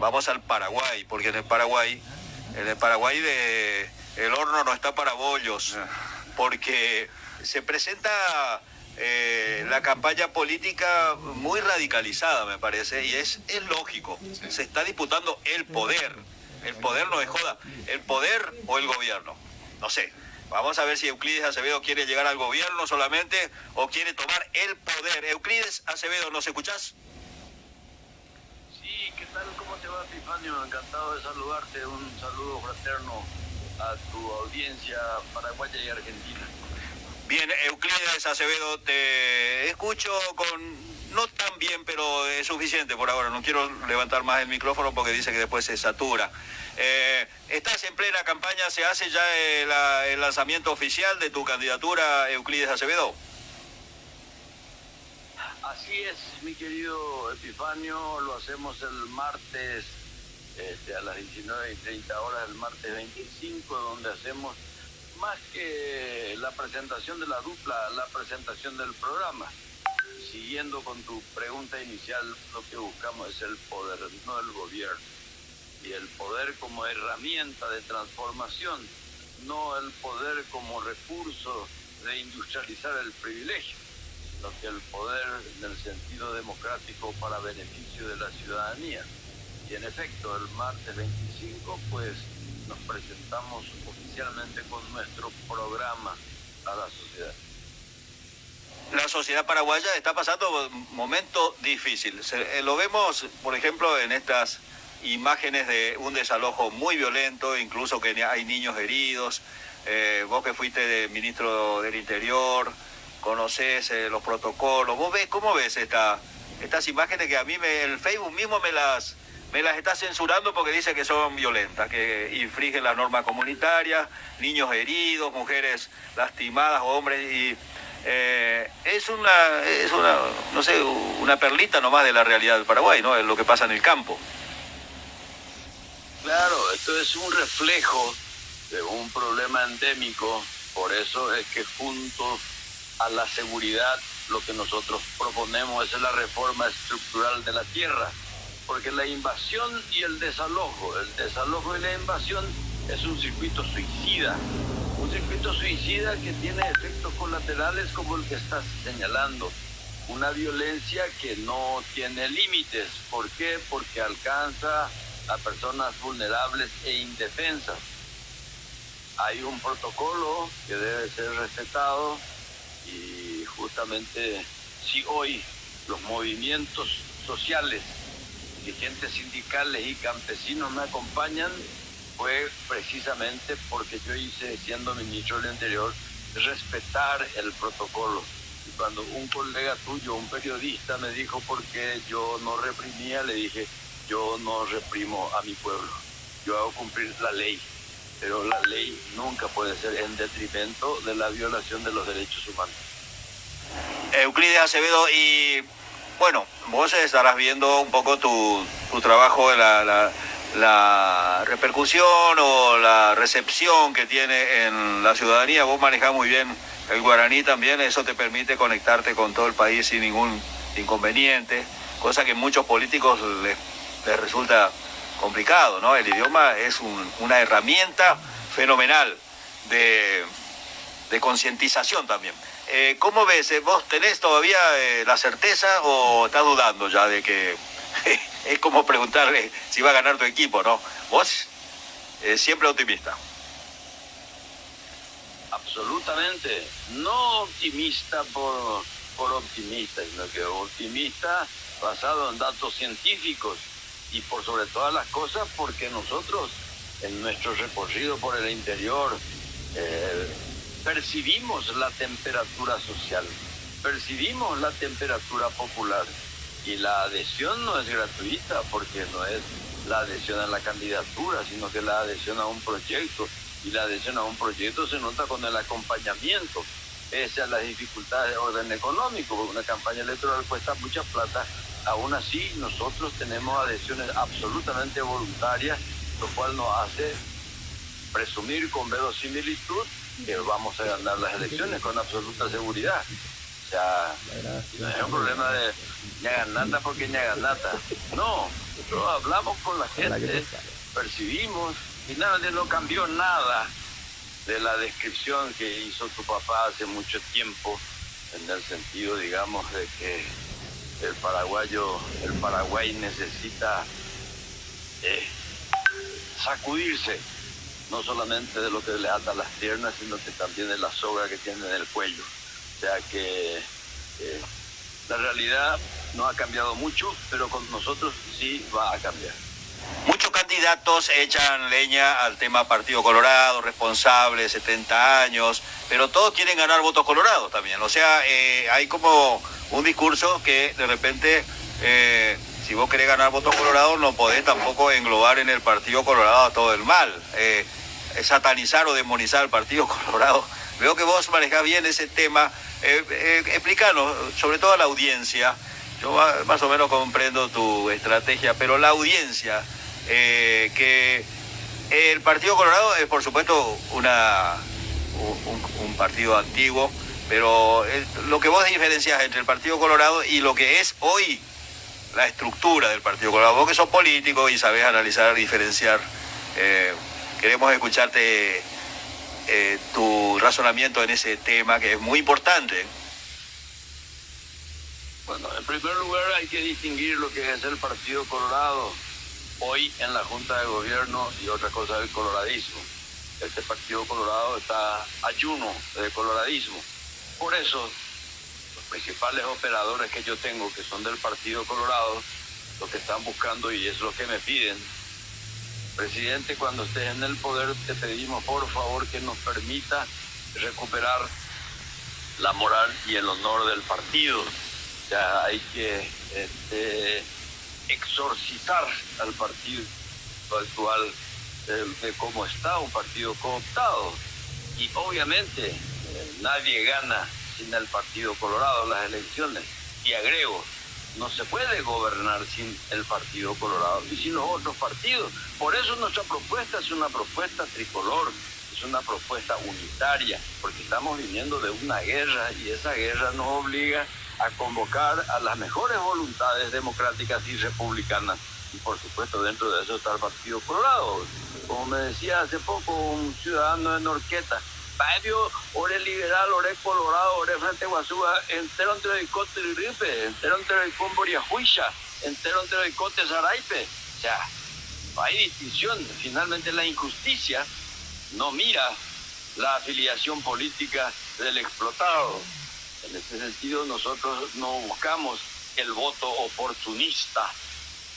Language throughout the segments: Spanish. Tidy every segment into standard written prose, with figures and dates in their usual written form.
vamos al Paraguay, porque en el Paraguay el horno no está para bollos, porque se presenta la campaña política muy radicalizada, me parece, y es lógico. Se está disputando el poder. El poder no es joda. El poder o el gobierno. No sé. Vamos a ver si Euclides Acevedo quiere llegar al gobierno solamente o quiere tomar el poder. Euclides Acevedo, ¿nos escuchás? Sí, ¿qué tal? ¿Cómo te va, Epifanio? Encantado de saludarte. Un saludo fraterno a tu audiencia paraguaya y argentina. Bien, Euclides Acevedo, te escucho con no tan bien, pero es suficiente por ahora. No quiero levantar más el micrófono porque dice que después se satura. Estás en plena campaña, ¿se hace ya el lanzamiento oficial de tu candidatura, Euclides Acevedo? Así es, mi querido Epifanio, lo hacemos el martes a las 19:30 el martes 25, donde hacemos más que la presentación de la dupla, la presentación del programa. Siguiendo con tu pregunta inicial, lo que buscamos es el poder, no el gobierno. Y el poder como herramienta de transformación, no el poder como recurso de industrializar el privilegio, sino que el poder en el sentido democrático para beneficio de la ciudadanía. Y en efecto, el martes 25, pues nos presentamos oficialmente con nuestro programa a la sociedad. La sociedad paraguaya está pasando un momento difícil. Lo vemos, por ejemplo, en estas imágenes de un desalojo muy violento, incluso que hay niños heridos. Vos que fuiste ministro del Interior, conocés los protocolos. ¿Vos ves, cómo ves estas imágenes que a mí el Facebook mismo me las está censurando porque dice que son violentas, que infringen las normas comunitarias, niños heridos, mujeres lastimadas, hombres, y es una, no sé, una perlita nomás de la realidad del Paraguay, ¿no? Es lo que pasa en el campo. Claro, esto es un reflejo de un problema endémico, por eso es que junto a la seguridad lo que nosotros proponemos es la reforma estructural de la tierra, porque la invasión y el desalojo y la invasión es un circuito suicida que tiene efectos colaterales como el que estás señalando, una violencia que no tiene límites. ¿Por qué? Porque alcanza a personas vulnerables e indefensas. Hay un protocolo que debe ser respetado y justamente si hoy los movimientos sociales, dirigentes sindicales y campesinos me acompañan, fue precisamente porque yo hice, siendo ministro del Interior, respetar el protocolo. Y cuando un colega tuyo, un periodista, me dijo por qué yo no reprimía, le dije, yo no reprimo a mi pueblo, yo hago cumplir la ley, pero la ley nunca puede ser en detrimento de la violación de los derechos humanos. Euclides Acevedo, y bueno, vos estarás viendo un poco tu trabajo, la repercusión o la recepción que tiene en la ciudadanía. Vos manejás muy bien el guaraní también, eso te permite conectarte con todo el país sin ningún inconveniente, cosa que a muchos políticos les resulta complicado, ¿no? El idioma es una herramienta fenomenal de concientización también. ¿Cómo ves? ¿Vos tenés todavía la certeza o estás dudando ya de que es como preguntarle si va a ganar tu equipo, ¿no? Vos siempre optimista. Absolutamente, no optimista por optimista, sino que optimista basado en datos científicos y por sobre todas las cosas porque nosotros en nuestro recorrido por el interior percibimos la temperatura social, percibimos la temperatura popular y la adhesión no es gratuita porque no es la adhesión a la candidatura, sino que la adhesión a un proyecto, y la adhesión a un proyecto se nota con el acompañamiento, pese a las dificultades de orden económico, porque una campaña electoral cuesta mucha plata. Aún así nosotros tenemos adhesiones absolutamente voluntarias, lo cual nos hace presumir con verosimilitud que vamos a ganar las elecciones con absoluta seguridad. sea, no es un problema de ñaganata porque ñaganata. No, nosotros hablamos con la gente, percibimos, finalmente no cambió nada de la descripción que hizo tu papá hace mucho tiempo, en el sentido, digamos, de que el Paraguay necesita sacudirse, no solamente de lo que le ata las piernas, sino que también de la soga que tiene en el cuello. O sea que la realidad no ha cambiado mucho, pero con nosotros sí va a cambiar. Muchos candidatos echan leña al tema Partido Colorado, responsable, 70 años, pero todos quieren ganar votos colorados también. O sea, hay como un discurso que de repente, si vos querés ganar votos colorados, no podés tampoco englobar en el Partido Colorado todo el mal. Satanizar o demonizar al Partido Colorado. Veo que vos manejás bien ese tema. Explícanos, sobre todo a la audiencia. Yo más o menos comprendo tu estrategia, pero la audiencia, que el Partido Colorado es por supuesto un partido antiguo, pero lo que vos diferencias entre el Partido Colorado y lo que es hoy la estructura del Partido Colorado, vos que sos político y sabés analizar, diferenciar, queremos escucharte tu razonamiento en ese tema que es muy importante. Bueno, en primer lugar hay que distinguir lo que es el Partido Colorado hoy en la Junta de Gobierno y otra cosa del coloradismo. Este Partido Colorado está ayuno de coloradismo. Por eso, los principales operadores que yo tengo, que son del Partido Colorado, lo que están buscando y es lo que me piden: presidente, cuando estés en el poder te pedimos por favor que nos permita recuperar la moral y el honor del partido. O sea, hay que exorcizar al partido actual de cómo está, un partido cooptado. Y obviamente nadie gana sin el Partido Colorado las elecciones. Y agrego, no se puede gobernar sin el Partido Colorado y sin los otros partidos. Por eso nuestra propuesta es una propuesta tricolor, es una propuesta unitaria, porque estamos viniendo de una guerra y esa guerra nos obliga a convocar a las mejores voluntades democráticas y republicanas. Y por supuesto dentro de eso está el Partido Colorado. Como me decía hace poco un ciudadano de Norqueta: Fabio, ore liberal, ore colorado, ore frente guasúa, entero entre el cote y ripe, entero entre el comboria huisha, entero entre el cote zaraipe. O sea, no hay distinción. Finalmente la injusticia no mira la afiliación política del explotado. En ese sentido nosotros no buscamos el voto oportunista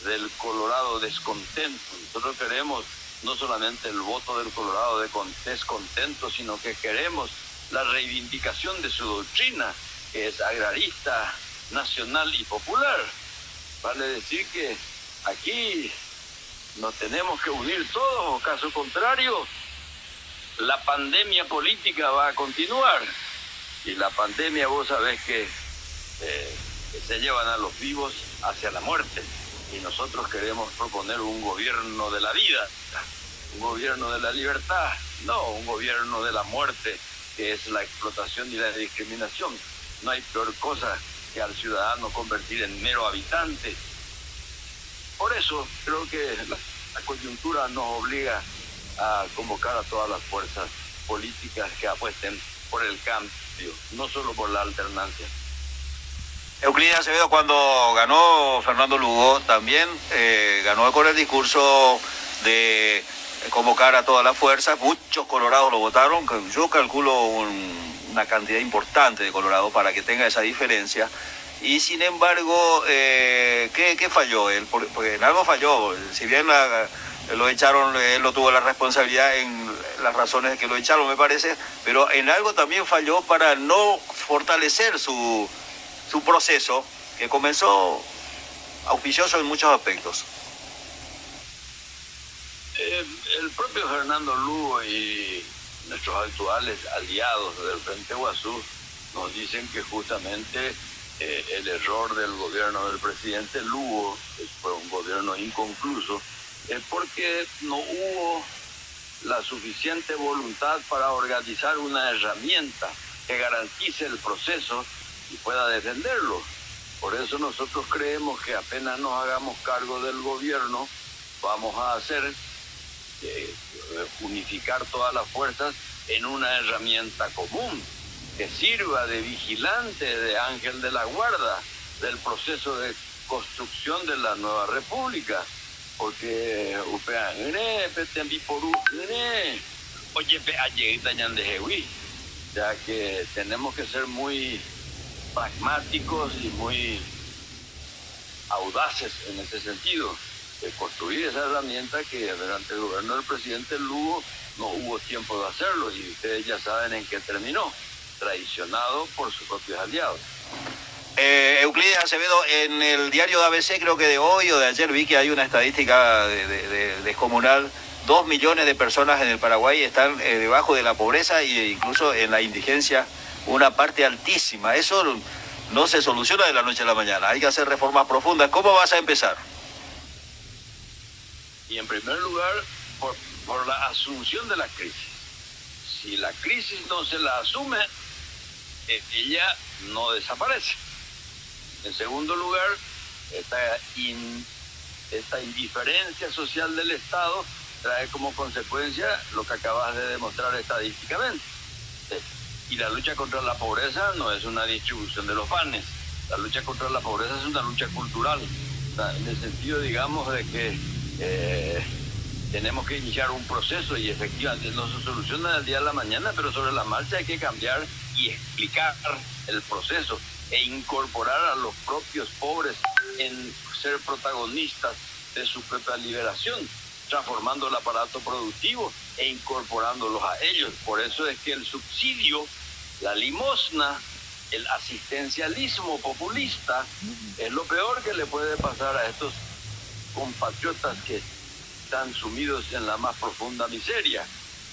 del Colorado descontento. Nosotros queremos no solamente el voto del Colorado de descontento, sino que queremos la reivindicación de su doctrina, que es agrarista, nacional y popular. Vale decir que aquí nos tenemos que unir todos, o caso contrario, la pandemia política va a continuar. Y la pandemia, vos sabés que se llevan a los vivos hacia la muerte. Y nosotros queremos proponer un gobierno de la vida, un gobierno de la libertad, no un gobierno de la muerte, que es la explotación y la discriminación. No hay peor cosa que al ciudadano convertir en mero habitante. Por eso creo que la coyuntura nos obliga a convocar a todas las fuerzas políticas que apuesten por el cambio, no solo por la alternancia. Euclides Acevedo, cuando ganó Fernando Lugo, también ganó con el discurso de convocar a todas las fuerzas. Muchos colorados lo votaron, yo calculo una cantidad importante de colorados para que tenga esa diferencia. Y sin embargo, ¿qué falló él? Porque en algo falló. Si bien lo echaron, él no tuvo la responsabilidad en las razones que lo echaron, me parece, pero en algo también falló para no fortalecer su proceso, que comenzó auspicioso en muchos aspectos. El propio Fernando Lugo y nuestros actuales aliados del Frente Guazú nos dicen que justamente el error del gobierno del presidente Lugo, que fue un gobierno inconcluso, es porque no hubo la suficiente voluntad para organizar una herramienta que garantice el proceso y pueda defenderlo. Por eso nosotros creemos que apenas nos hagamos cargo del gobierno, vamos a hacer unificar todas las fuerzas en una herramienta común que sirva de vigilante, de ángel de la guarda del proceso de construcción de la nueva república. Porque ya que tenemos que ser muy pragmáticos y muy audaces en ese sentido, de construir esa herramienta que durante el gobierno del presidente Lugo no hubo tiempo de hacerlo, y ustedes ya saben en qué terminó, traicionado por sus propios aliados. Euclides Acevedo, en el diario de ABC, creo que de hoy o de ayer, vi que hay una estadística descomunal. 2 millones de personas en el Paraguay están debajo de la pobreza e incluso en la indigencia, una parte altísima. Eso no se soluciona de la noche a la mañana, hay que hacer reformas profundas. ¿Cómo vas a empezar? Y en primer lugar, por la asunción de la crisis. Si la crisis no se la asume, ella no desaparece. En segundo lugar, esta indiferencia social del Estado trae como consecuencia lo que acabas de demostrar estadísticamente. Y la lucha contra la pobreza no es una distribución de los panes. La lucha contra la pobreza es una lucha cultural. O sea, en el sentido, digamos, de que tenemos que iniciar un proceso, y efectivamente no se soluciona del día a la mañana, pero sobre la marcha hay que cambiar y explicar el proceso e incorporar a los propios pobres en ser protagonistas de su propia liberación, transformando el aparato productivo e incorporándolos a ellos. Por eso es que el subsidio, la limosna, el asistencialismo populista es lo peor que le puede pasar a estos compatriotas que están sumidos en la más profunda miseria.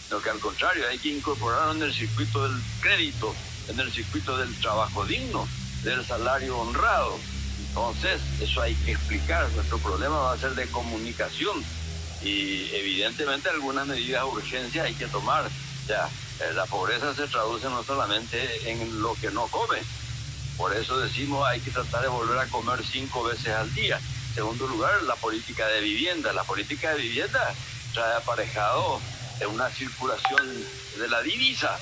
Lo que al contrario, hay que incorporar en el circuito del crédito, en el circuito del trabajo digno, del salario honrado. Entonces, eso hay que explicar. Nuestro problema va a ser de comunicación, y evidentemente algunas medidas de urgencia hay que tomar. O sea, la pobreza se traduce no solamente en lo que no come. Por eso decimos hay que tratar de volver a comer 5 veces al día. En segundo lugar, la política de vivienda. La política de vivienda trae aparejado una circulación de la divisa.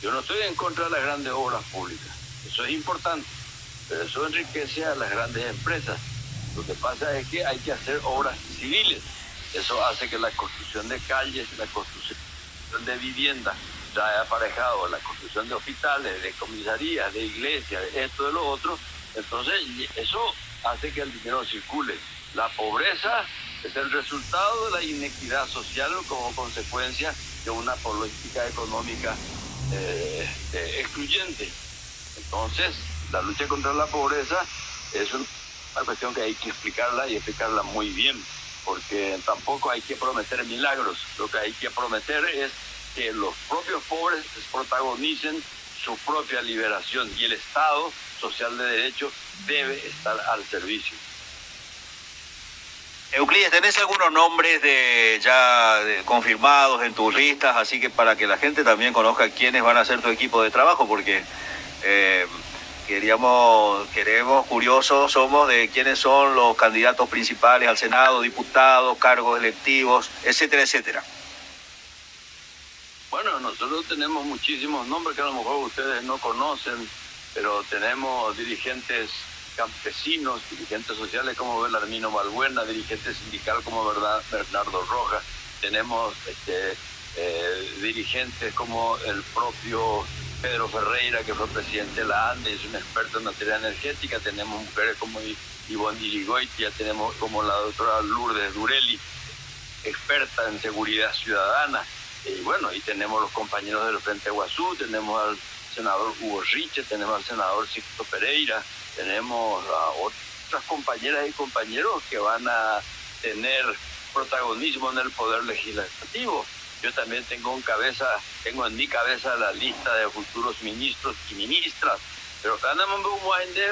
Yo no estoy en contra de las grandes obras públicas, eso es importante, pero eso enriquece a las grandes empresas. Lo que pasa es que hay que hacer obras civiles. Eso hace que la construcción de calles, la construcción de vivienda, trae aparejado la construcción de hospitales, de comisarías, de iglesias, de esto, de lo otro. Entonces, eso hace que el dinero circule. La pobreza es el resultado de la inequidad social como consecuencia de una política económica excluyente. Entonces, la lucha contra la pobreza es una cuestión que hay que explicarla, y explicarla muy bien, porque tampoco hay que prometer milagros. Lo que hay que prometer es que los propios pobres protagonicen su propia liberación, y el Estado social de derecho debe estar al servicio. Euclides, ¿tenés algunos nombres ya confirmados en tus listas? Así que para que la gente también conozca quiénes van a ser tu equipo de trabajo, porque queremos, curiosos somos de quiénes son los candidatos principales al Senado, diputados, cargos electivos, etcétera, etcétera. Bueno, nosotros tenemos muchísimos nombres que a lo mejor ustedes no conocen, pero tenemos dirigentes campesinos, dirigentes sociales como Belarmino Balbuena, dirigente sindical como Bernardo Rojas, tenemos dirigentes como el propio Pedro Ferreira, que fue presidente de la ANDE, es un experto en materia energética. Tenemos mujeres como Ivonne Irigoitia, tenemos como la doctora Lourdes Durelli, experta en seguridad ciudadana. Y bueno, y tenemos los compañeros del Frente Guazú, tenemos al senador Hugo Riche, tenemos al senador Sixto Pereira, tenemos a otras compañeras y compañeros que van a tener protagonismo en el poder legislativo. Yo también tengo en mi cabeza la lista de futuros ministros y ministras, pero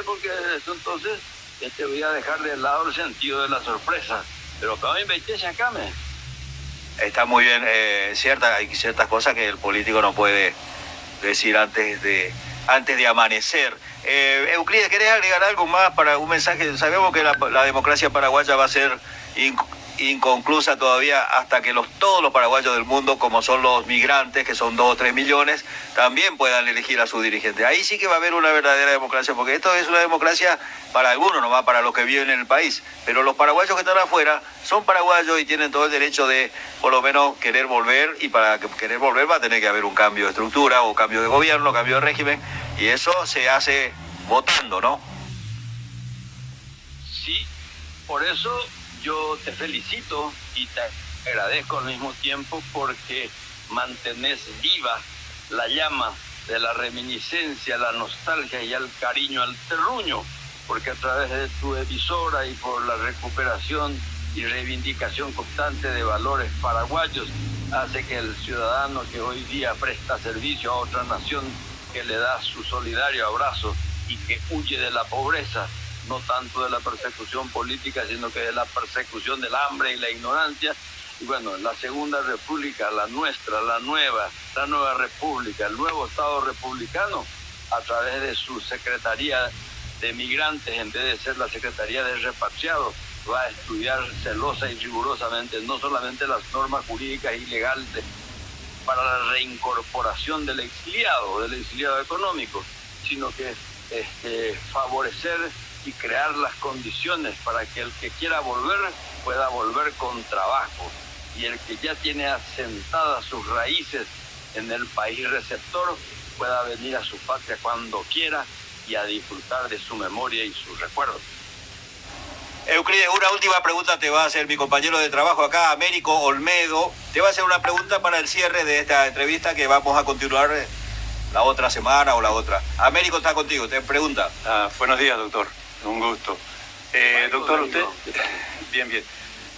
porque eso entonces voy a dejar de lado el sentido de la sorpresa. Pero acá me invité, sacame. Está muy bien, hay ciertas cosas que el político no puede decir antes de amanecer. Euclides, ¿querés agregar algo más para un mensaje? Sabemos que la democracia paraguaya va a ser inconclusa todavía hasta que todos los paraguayos del mundo, como son los migrantes, que son 2 o 3 millones, también puedan elegir a sus dirigentes. Ahí sí que va a haber una verdadera democracia, porque esto es una democracia para algunos, nomás para los que viven en el país. Pero los paraguayos que están afuera son paraguayos y tienen todo el derecho de, por lo menos, querer volver, y para querer volver va a tener que haber un cambio de estructura, o cambio de gobierno, cambio de régimen, y eso se hace votando, ¿no? Sí, por eso yo te felicito y te agradezco al mismo tiempo porque mantenés viva la llama de la reminiscencia, la nostalgia y el cariño al terruño, porque a través de tu emisora y por la recuperación y reivindicación constante de valores paraguayos, hace que el ciudadano que hoy día presta servicio a otra nación, que le da su solidario abrazo y que huye de la pobreza, no tanto de la persecución política, sino que de la persecución del hambre y la ignorancia. Y bueno, la Segunda República, la nuestra, la nueva República, el nuevo Estado republicano, a través de su Secretaría de Migrantes, en vez de ser la Secretaría de Repatriados, va a estudiar celosa y rigurosamente no solamente las normas jurídicas y legales para la reincorporación del exiliado económico, sino que favorecer y crear las condiciones para que el que quiera volver pueda volver con trabajo, y el que ya tiene asentadas sus raíces en el país receptor pueda venir a su patria cuando quiera y a disfrutar de su memoria y sus recuerdos. Euclides, una última pregunta te va a hacer mi compañero de trabajo acá, Américo Olmedo. Te va a hacer una pregunta para el cierre de esta entrevista que vamos a continuar la otra semana o la otra. Américo está contigo, te pregunta. Buenos días, doctor. Un gusto. Doctor, usted... Bien.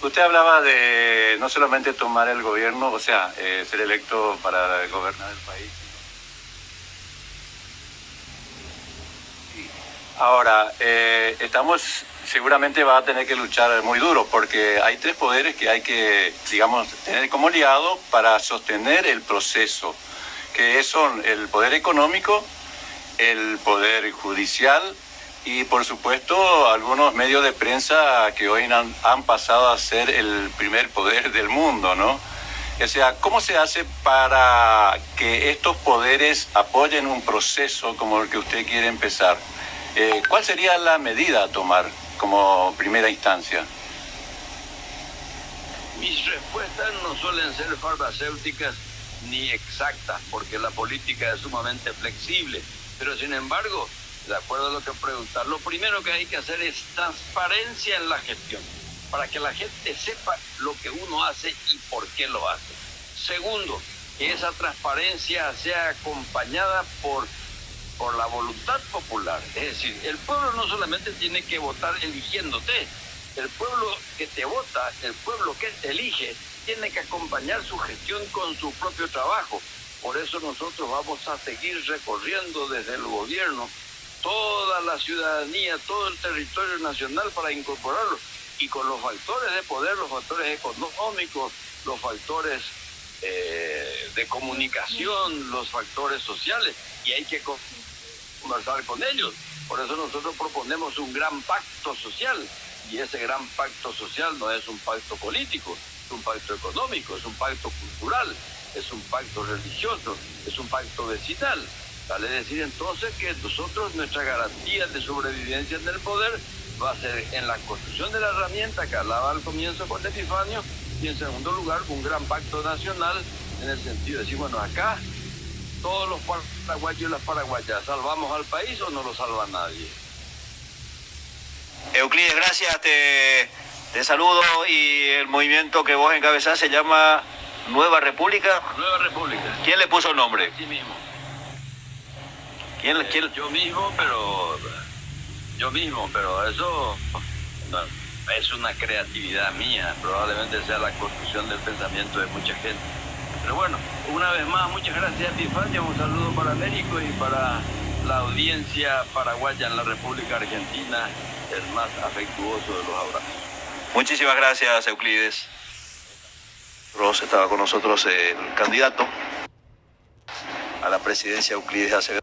Usted hablaba de no solamente tomar el gobierno, o sea, ser electo para gobernar el país. Ahora, seguramente va a tener que luchar muy duro, porque hay 3 poderes que hay que, digamos, tener como aliado para sostener el proceso, que son el poder económico, el poder judicial y, por supuesto, algunos medios de prensa que hoy han pasado a ser el primer poder del mundo, ¿no? O sea, ¿cómo se hace para que estos poderes apoyen un proceso como el que usted quiere empezar? ¿Cuál sería la medida a tomar como primera instancia? Mis respuestas no suelen ser farmacéuticas ni exactas, porque la política es sumamente flexible, pero sin embargo, de acuerdo a lo que preguntas, lo primero que hay que hacer es transparencia en la gestión, para que la gente sepa lo que uno hace y por qué lo hace. Segundo, que esa transparencia sea acompañada por la voluntad popular. Es decir, el pueblo no solamente tiene que votar eligiéndote, el pueblo que te vota, el pueblo que te elige, tiene que acompañar su gestión con su propio trabajo. Por eso nosotros vamos a seguir recorriendo desde el gobierno toda la ciudadanía, todo el territorio nacional para incorporarlo, y con los factores de poder, los factores económicos, los factores de comunicación, los factores sociales, y hay que conversar con ellos. Por eso nosotros proponemos un gran pacto social, y ese gran pacto social no es un pacto político, es un pacto económico, es un pacto cultural, es un pacto religioso, es un pacto vecinal. Vale decir entonces que nosotros, nuestra garantía de sobrevivencia en el poder va a ser en la construcción de la herramienta que hablaba al comienzo con Epifanio, y en segundo lugar un gran pacto nacional, en el sentido de decir, bueno, acá todos los paraguayos y las paraguayas, ¿salvamos al país o no lo salva nadie? Euclides, gracias, te saludo, y el movimiento que vos encabezás se llama Nueva República. Nueva República. ¿Quién le puso el nombre? Sí mismo. ¿Quién? Yo mismo, pero eso no, es una creatividad mía, probablemente sea la construcción del pensamiento de mucha gente. Pero bueno, una vez más, muchas gracias, Epifanio, un saludo para Américo y para la audiencia paraguaya en la República Argentina, el más afectuoso de los abrazos. Muchísimas gracias, Euclides. Estaba con nosotros el candidato a la presidencia, Euclides Acevedo.